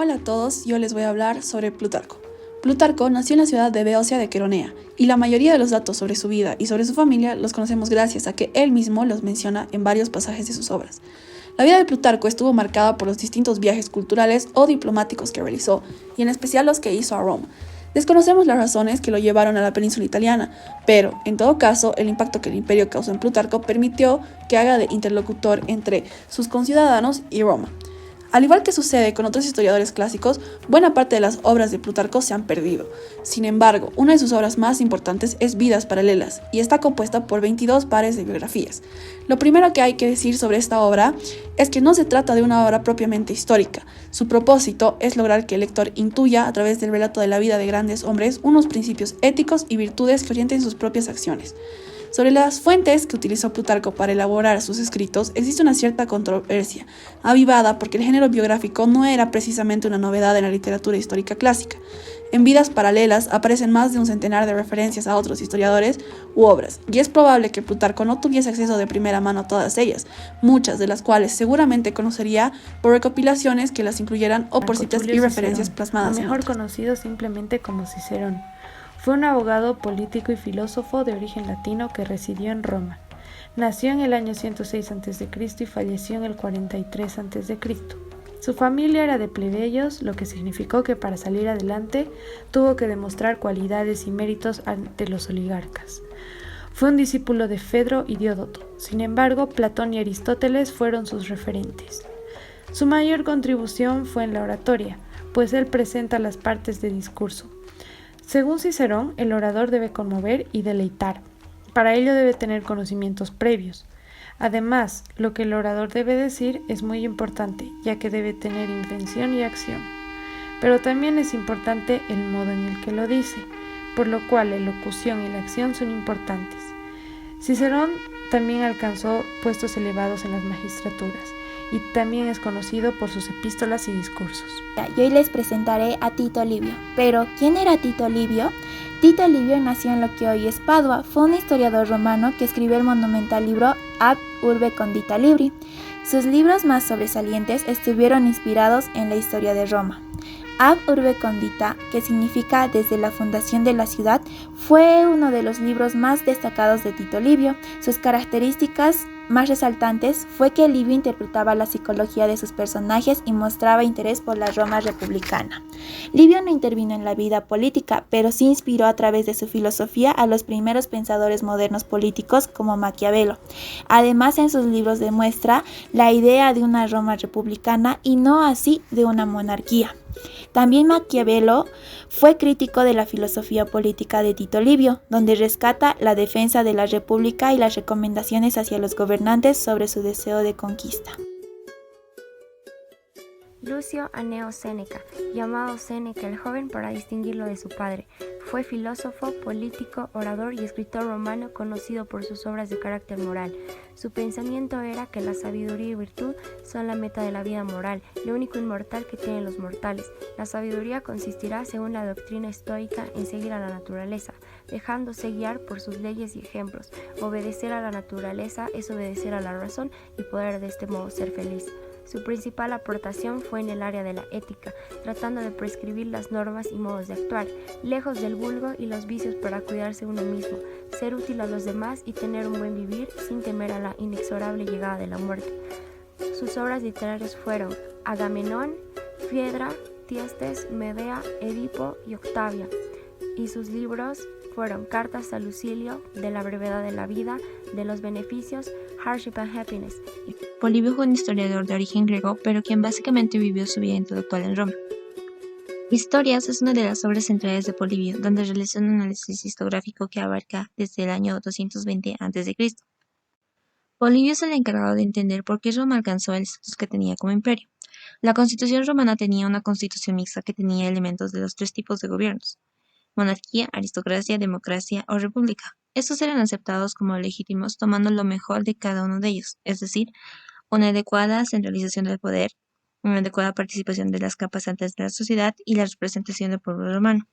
Hola a todos, yo les voy a hablar sobre Plutarco. Plutarco nació en la ciudad de Beocia de Queronea, y la mayoría de los datos sobre su vida y sobre su familia los conocemos gracias a que él mismo los menciona en varios pasajes de sus obras. La vida de Plutarco estuvo marcada por los distintos viajes culturales o diplomáticos que realizó, y en especial los que hizo a Roma. Desconocemos las razones que lo llevaron a la península italiana, pero, en todo caso, el impacto que el imperio causó en Plutarco permitió que haga de interlocutor entre sus conciudadanos y Roma. Al igual que sucede con otros historiadores clásicos, buena parte de las obras de Plutarco se han perdido. Sin embargo, una de sus obras más importantes es Vidas Paralelas, y está compuesta por 22 pares de biografías. Lo primero que hay que decir sobre esta obra es que no se trata de una obra propiamente histórica. Su propósito es lograr que el lector intuya, a través del relato de la vida de grandes hombres, unos principios éticos y virtudes que orienten sus propias acciones. Sobre las fuentes que utilizó Plutarco para elaborar sus escritos existe una cierta controversia, avivada porque el género biográfico no era precisamente una novedad en la literatura histórica clásica. En Vidas Paralelas aparecen más de un centenar de referencias a otros historiadores u obras, y es probable que Plutarco no tuviese acceso de primera mano a todas ellas, muchas de las cuales seguramente conocería por recopilaciones que las incluyeran o por citas y referencias plasmadas en mejor otras. conocido simplemente como Cicerón. Fue un abogado, político y filósofo de origen latino que residió en Roma. Nació en el año 106 a.C. y falleció en el 43 a.C. Su familia era de plebeyos, lo que significó que para salir adelante tuvo que demostrar cualidades y méritos ante los oligarcas. Fue un discípulo de Fedro y Diódoto. Sin embargo, Platón y Aristóteles fueron sus referentes. Su mayor contribución fue en la oratoria, pues él presenta las partes de discurso. Según Cicerón, el orador debe conmover y deleitar. Para ello debe tener conocimientos previos. Además, lo que el orador debe decir es muy importante, ya que debe tener intención y acción. Pero también es importante el modo en el que lo dice, por lo cual la elocución y la acción son importantes. Cicerón también alcanzó puestos elevados en las magistraturas y también es conocido por sus epístolas y discursos. Y hoy les presentaré a Tito Livio. Pero, ¿quién era Tito Livio? Tito Livio nació en lo que hoy es Padua. Fue un historiador romano que escribió el monumental libro Ad Urbe Condita Libri. Sus libros más sobresalientes estuvieron inspirados en la historia de Roma. Ad Urbe Condita, que significa desde la fundación de la ciudad, fue uno de los libros más destacados de Tito Livio. Sus características más resaltantes fue que Livio interpretaba la psicología de sus personajes y mostraba interés por la Roma republicana. Livio no intervino en la vida política, pero sí inspiró a través de su filosofía a los primeros pensadores modernos políticos como Maquiavelo. Además, en sus libros demuestra la idea de una Roma republicana y no así de una monarquía. También Maquiavelo fue crítico de la filosofía política de Tito Livio, donde rescata la defensa de la república y las recomendaciones hacia los gobernantes sobre su deseo de conquista. Lucio Anneo Séneca, llamado Séneca el joven para distinguirlo de su padre, fue filósofo, político, orador y escritor romano conocido por sus obras de carácter moral. Su pensamiento era que la sabiduría y virtud son la meta de la vida moral, lo único inmortal que tienen los mortales. La sabiduría consistirá, según la doctrina estoica, en seguir a la naturaleza, dejándose guiar por sus leyes y ejemplos. Obedecer a la naturaleza es obedecer a la razón y poder de este modo ser feliz. Su principal aportación fue en el área de la ética, tratando de prescribir las normas y modos de actuar, lejos del vulgo y los vicios para cuidarse uno mismo, ser útil a los demás y tener un buen vivir sin temer a la inexorable llegada de la muerte. Sus obras literarias fueron Agamenón, Fiedra, Tiestes, Medea, Edipo y Octavia, y sus libros fueron Cartas a Lucilio, de la brevedad de la vida, de los beneficios, Hardship and Happiness. Polibio fue un historiador de origen griego, pero quien básicamente vivió su vida intelectual en Roma. Historias es una de las obras centrales de Polibio, donde realizó un análisis historiográfico que abarca desde el año 220 a.C. Polibio es el encargado de entender por qué Roma alcanzó el estatus que tenía como imperio. La constitución romana tenía una constitución mixta que tenía elementos de los tres tipos de gobiernos: monarquía, aristocracia, democracia o república. Estos eran aceptados como legítimos tomando lo mejor de cada uno de ellos, es decir, una adecuada centralización del poder, una adecuada participación de las capas altas de la sociedad y la representación del pueblo romano.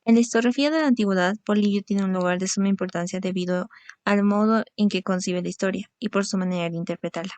En la historiografía de la antigüedad, Polibio tiene un lugar de suma importancia debido al modo en que concibe la historia y por su manera de interpretarla.